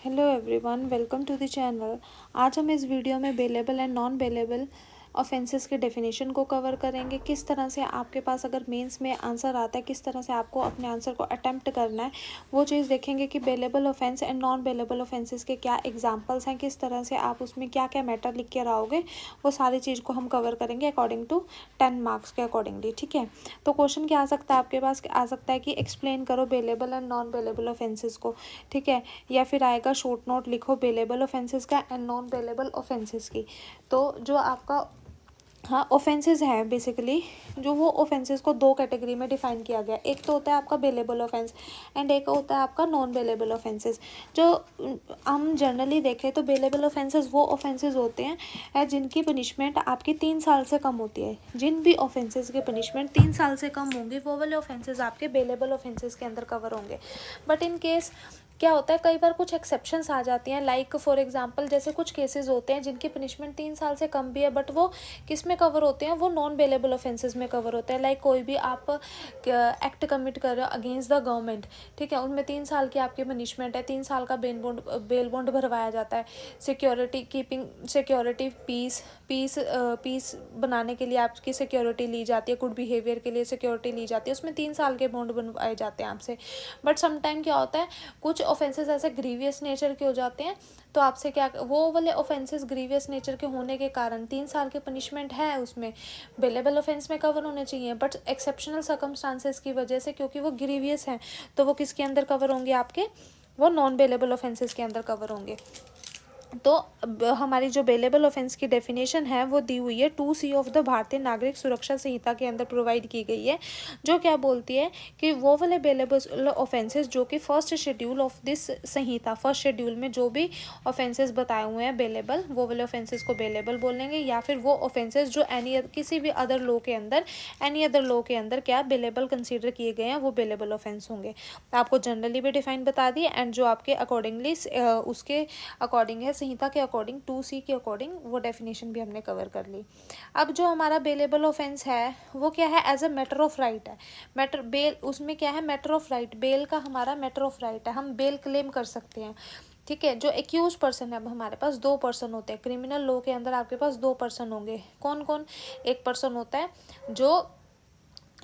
Hello everyone, welcome to the channel. आज हम इस वीडियो में bailable and non bailable offences के डेफिनेशन को कवर करेंगे। किस तरह से आपके पास अगर मेंस में आंसर आता है, किस तरह से आपको अपने आंसर को अटेम्प्ट करना है, वो चीज़ देखेंगे कि bailable offence and non bailable offences के क्या एग्जांपल्स हैं, किस तरह से आप उसमें क्या क्या मैटर लिख के रहोगे, वो सारी चीज़ को हम कवर करेंगे अकॉर्डिंग टू 10 मार्क्स के अकॉर्डिंगली। ठीक है, तो क्वेश्चन क्या आ सकता है आपके पास? आ सकता है कि एक्सप्लेन करो bailable and non bailable offences को। ठीक है, या फिर आएगा शॉर्ट नोट लिखो बेलेबल ऑफेंसेस का एंड नॉन बेलेबल ऑफेंसेस की। तो जो आपका ऑफेंसेस हैं बेसिकली, जो वो ऑफेंसेस को दो कैटेगरी में डिफाइन किया गया। एक तो होता है आपका बेलेबल ऑफेंस एंड एक होता है आपका नॉन बेलेबल ऑफेंसेस। जो हम जनरली देखें तो बेलेबल ऑफेंसेस वो ऑफेंसेस होते हैं जिनकी पनिशमेंट आपकी 3 साल से कम होती है। जिन भी ऑफेंसेस की पनिशमेंट 3 साल से कम होंगी वो वाले ऑफेंसेस आपके बेलेबल ऑफेंसेस के अंदर कवर होंगे। बट इन केस क्या होता है, कई बार कुछ एक्सेप्शंस आ जाती हैं, लाइक फॉर एग्जांपल जैसे कुछ केसेस होते हैं जिनकी पनिशमेंट 3 साल से कम भी है, बट वो किस में कवर होते हैं, वो नॉन बेलेबल ऑफेंसेस में कवर होते हैं। लाइक कोई भी आप एक्ट कमिट कर रहे हो अगेंस्ट द गवर्नमेंट, ठीक है, उनमें 3 साल की आपकी पनिशमेंट है, 3 साल का बेल बॉन्ड भरवाया जाता है। सिक्योरिटी कीपिंग, सिक्योरिटी पीस बनाने के लिए आपकी सिक्योरिटी ली जाती है, गुड बिहेवियर के लिए सिक्योरिटी ली जाती है, उसमें 3 साल के बॉन्ड बनवाए जाते हैं आपसे। बट समटाइम क्या होता है, कुछ ऑफेंसेस ऐसे ग्रीवियस नेचर के हो जाते हैं, तो आपसे क्या, वो वाले ऑफेंसेस ग्रीवियस नेचर के होने के कारण 3 साल की पनिशमेंट है उसमें बेलेबल ऑफेंस में कवर होने चाहिए, बट एक्सेप्शनल सर्कमस्टांसेस की वजह से क्योंकि वो ग्रीवियस हैं तो वो किसके अंदर कवर होंगे आपके, वो नॉन बेलेबल ऑफेंसेस के अंदर कवर होंगे। तो हमारी जो बेलेबल ऑफेंस की डेफिनेशन है वो दी हुई है 2C ऑफ द भारतीय नागरिक सुरक्षा संहिता के अंदर प्रोवाइड की गई है, जो क्या बोलती है कि वो वाले बेलेबल ऑफेंसेस जो कि first schedule of this Samhita, first schedule में जो भी ऑफेंसेस बताए हुए हैं बेलेबल, वो वाले ऑफेंसेस को बेलेबल बोलेंगे, या फिर वो ऑफेंसेस जो किसी भी अदर लॉ के अंदर, एनी अदर लॉ के अंदर क्या बेलेबल कंसीडर किए गए हैं, वो बेलेबल ऑफेंस होंगे। आपको जनरली भी डिफाइन बता दी एंड जो आपके अकॉर्डिंगली उसके अकॉर्डिंग है, संहिता के अकॉर्डिंग 2C के अकॉर्डिंग वो डेफिनेशन भी हमने कवर कर ली। अब जो हमारा बेलेबल ऑफेंस है वो क्या है, as a matter of right है। मैटर बेल उसमें क्या है, मैटर ऑफ राइट, बेल का हमारा मैटर ऑफ राइट है, हम बेल क्लेम कर सकते हैं। ठीक है, जो एक्यूज पर्सन है, अब हमारे पास 2 पर्सन होते हैं क्रिमिनल लॉ के अंदर, आपके पास 2 पर्सन होंगे। कौन कौन? एक पर्सन होता है जो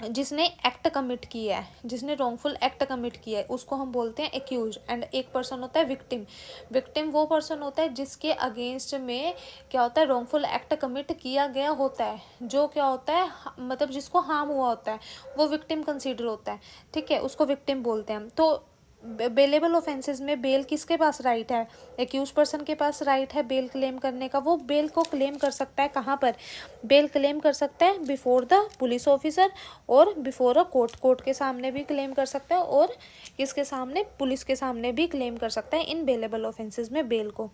जिसने एक्ट कमिट किया है, जिसने रॉन्गफुल एक्ट कमिट किया है, उसको हम बोलते हैं एक्यूज। एंड एक पर्सन होता है विक्टिम। विक्टिम वो पर्सन होता है जिसके अगेंस्ट में क्या होता है, रॉन्गफुल एक्ट कमिट किया गया होता है, जो क्या होता है, मतलब जिसको हार्म हुआ होता है, वो विक्टिम कंसीडर होता है। ठीक है, उसको विक्टिम बोलते हैं। तो बेलेबल ऑफेंसेस में बेल किसके पास राइट है, एक्यूज पर्सन के पास राइट है बेल क्लेम करने का। वो बेल को क्लेम कर सकता है कहाँ पर, बेल क्लेम कर सकता है बिफोर द पुलिस ऑफिसर और बिफोर अ कोर्ट, कोर्ट के सामने भी क्लेम कर सकता है और किसके सामने, पुलिस के सामने भी क्लेम कर सकता है इन बेलेबल ऑफेंसेस में बेल को।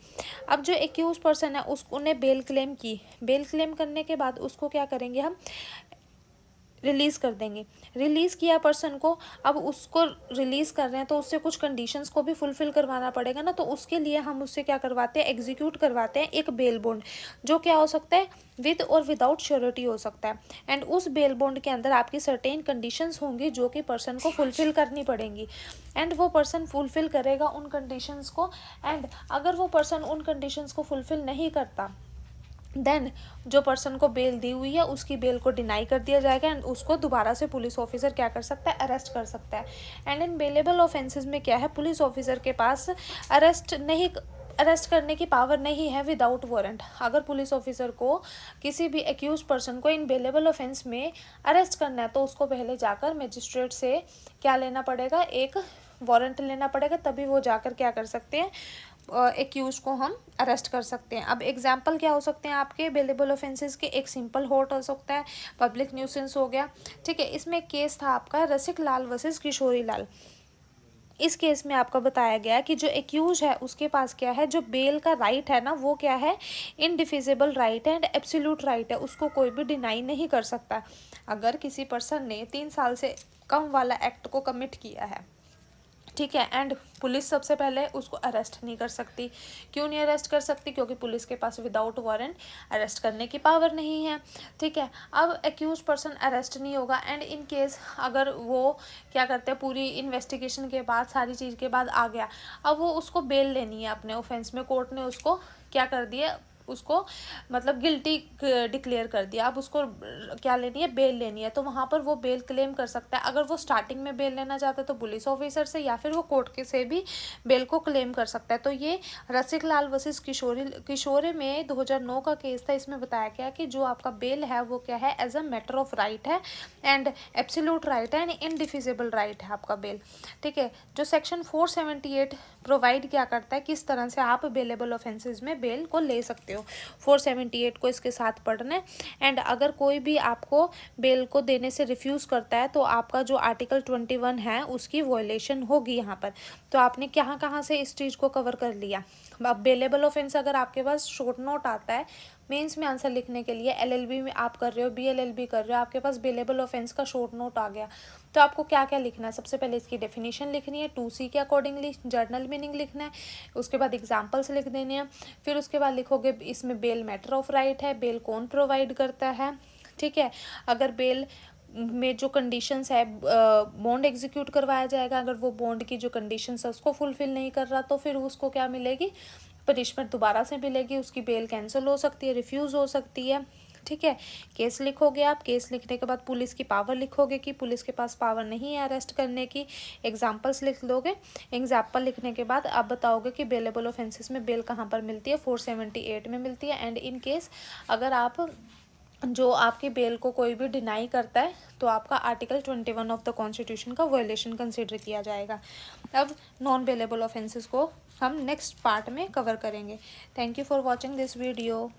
अब जो एक्यूज पर्सन है उसने बेल क्लेम की, बेल क्लेम करने के बाद उसको क्या करेंगे, हम रिलीज़ कर देंगे। रिलीज़ किया पर्सन को, अब उसको रिलीज़ कर रहे हैं तो उससे कुछ कंडीशंस को भी फुलफ़िल करवाना पड़ेगा ना, तो उसके लिए हम उससे क्या करवाते हैं, एग्जीक्यूट करवाते हैं एक बेल बॉन्ड, जो क्या हो सकता है, विद और विदाउट श्योरिटी हो सकता है। एंड उस बेल बॉन्ड के अंदर आपकी सर्टेन कंडीशंस होंगी जो कि पर्सन को फुलफ़िल करनी पड़ेंगी, एंड वो पर्सन फुलफ़िल करेगा उन कंडीशंस को। एंड अगर वो पर्सन उन कंडीशंस को फुलफ़िल नहीं करता, देन जो पर्सन को बेल दी हुई है उसकी बेल को डिनाई कर दिया जाएगा एंड उसको दोबारा से पुलिस ऑफिसर क्या कर सकता है, अरेस्ट कर सकता है। एंड इन बेलेबल ऑफेंसेस में क्या है, पुलिस ऑफिसर के पास अरेस्ट करने की पावर नहीं है विदाउट वारंट। अगर पुलिस ऑफिसर को किसी भी एक्यूज पर्सन को इन बेलेबल ऑफेंस में अरेस्ट करना है तो उसको पहले जाकर मजिस्ट्रेट से क्या लेना पड़ेगा, एक वारंट लेना पड़ेगा, तभी वो जाकर क्या कर सकते हैं, एक्यूज को हम अरेस्ट कर सकते हैं। अब एग्जाम्पल क्या हो सकते हैं आपके बेलेबल ऑफेंसेस के, एक सिंपल होट हो सकता है, पब्लिक न्यूसेंस हो गया। ठीक है, इसमें केस था आपका रसिक लाल वर्सेस किशोरी लाल। इस केस में आपका बताया गया कि जो एक्यूज है उसके पास क्या है, जो बेल का राइट है ना, वो क्या है, इनडिफिजिबल राइट है एंड एब्सोल्यूट राइट है, उसको कोई भी डिनाई नहीं कर सकता। अगर किसी पर्सन ने 3 साल से कम वाला एक्ट को कमिट किया है, ठीक है। एंड पुलिस सबसे पहले उसको अरेस्ट नहीं कर सकती। क्यों नहीं अरेस्ट कर सकती? क्योंकि पुलिस के पास विदाउट वारंट अरेस्ट करने की पावर नहीं है। ठीक है। अब एक्यूज पर्सन अरेस्ट नहीं होगा एंड इन केस अगर वो क्या करते हैं, पूरी इन्वेस्टिगेशन के बाद, सारी चीज़ के बाद आ गया, अब वो उसको बेल लेनी है अपने ऑफेंस में, कोर्ट ने उसको क्या कर दिया, उसको मतलब गिल्टी डिक्लेयर कर दिया, अब उसको क्या लेनी है, बेल लेनी है। तो वहाँ पर वो बेल क्लेम कर सकता है। अगर वो स्टार्टिंग में बेल लेना चाहता है तो पुलिस ऑफिसर से, या फिर वो कोर्ट के से भी बेल को क्लेम कर सकता है। तो ये रसिक लाल वर्सेस किशोरे में 2009 का केस था। इसमें बताया गया कि जो आपका बेल है वो क्या है, as a matter of right है एंड एब्सोल्यूट राइट है एंड इनडिफिजिबल राइट है आपका बेल। ठीक है। जो सेक्शन 478 प्रोवाइड क्या करता है, किस तरह से आप बेलेबल ऑफेंसेस में बेल को ले सकते हो। 478 को इसके साथ पढ़ना है। एंड अगर कोई भी आपको बेल को देने से रिफ्यूज़ करता है तो आपका जो आर्टिकल 21 है उसकी वॉयलेशन होगी यहाँ पर। तो आपने कहाँ कहाँ से इस चीज़ को कवर कर लिया। अब बेलेबल ऑफेंस अगर आपके पास शॉर्ट नोट आता है मेंस में आंसर लिखने के लिए, एलएलबी में आप कर रहे हो, बीएलएलबी कर रहे हो, आपके पास बेलेबल ऑफेंस का शॉर्ट नोट आ गया, तो आपको क्या क्या लिखना है? सबसे पहले इसकी डेफिनेशन लिखनी है, 2C के अकॉर्डिंगली जर्नल मीनिंग लिखना है, उसके बाद एग्जाम्पल्स लिख देने हैं, फिर उसके बाद लिखोगे इसमें बेल मैटर ऑफ राइट है, बेल कौन प्रोवाइड करता है। ठीक है। अगर बेल में जो कंडीशंस है, बॉन्ड एग्जीक्यूट करवाया जाएगा, अगर वो बॉन्ड की जो कंडीशंस है उसको फुलफिल नहीं कर रहा तो फिर उसको क्या मिलेगी, पनिशमेंट दोबारा से मिलेगी, उसकी बेल कैंसिल हो सकती है, रिफ्यूज़ हो सकती है। ठीक है। केस लिखोगे आप, केस लिखने के बाद पुलिस की पावर लिखोगे कि पुलिस के पास पावर नहीं है अरेस्ट करने की, एग्जाम्पल्स लिख दोगे, एग्जाम्पल लिखने के बाद आप बताओगे कि बेलेबल ऑफेंसेस में बेल कहाँ पर मिलती है, 478 में मिलती है। एंड इन केस अगर आप जो आपकी बेल को कोई भी डिनाई करता है तो आपका आर्टिकल 21 ऑफ द कॉन्स्टिट्यूशन का वायलेशन कंसिडर किया जाएगा। अब नॉन बेलेबल ऑफेंसेस को हम नेक्स्ट पार्ट में कवर करेंगे। Thank you for watching this video.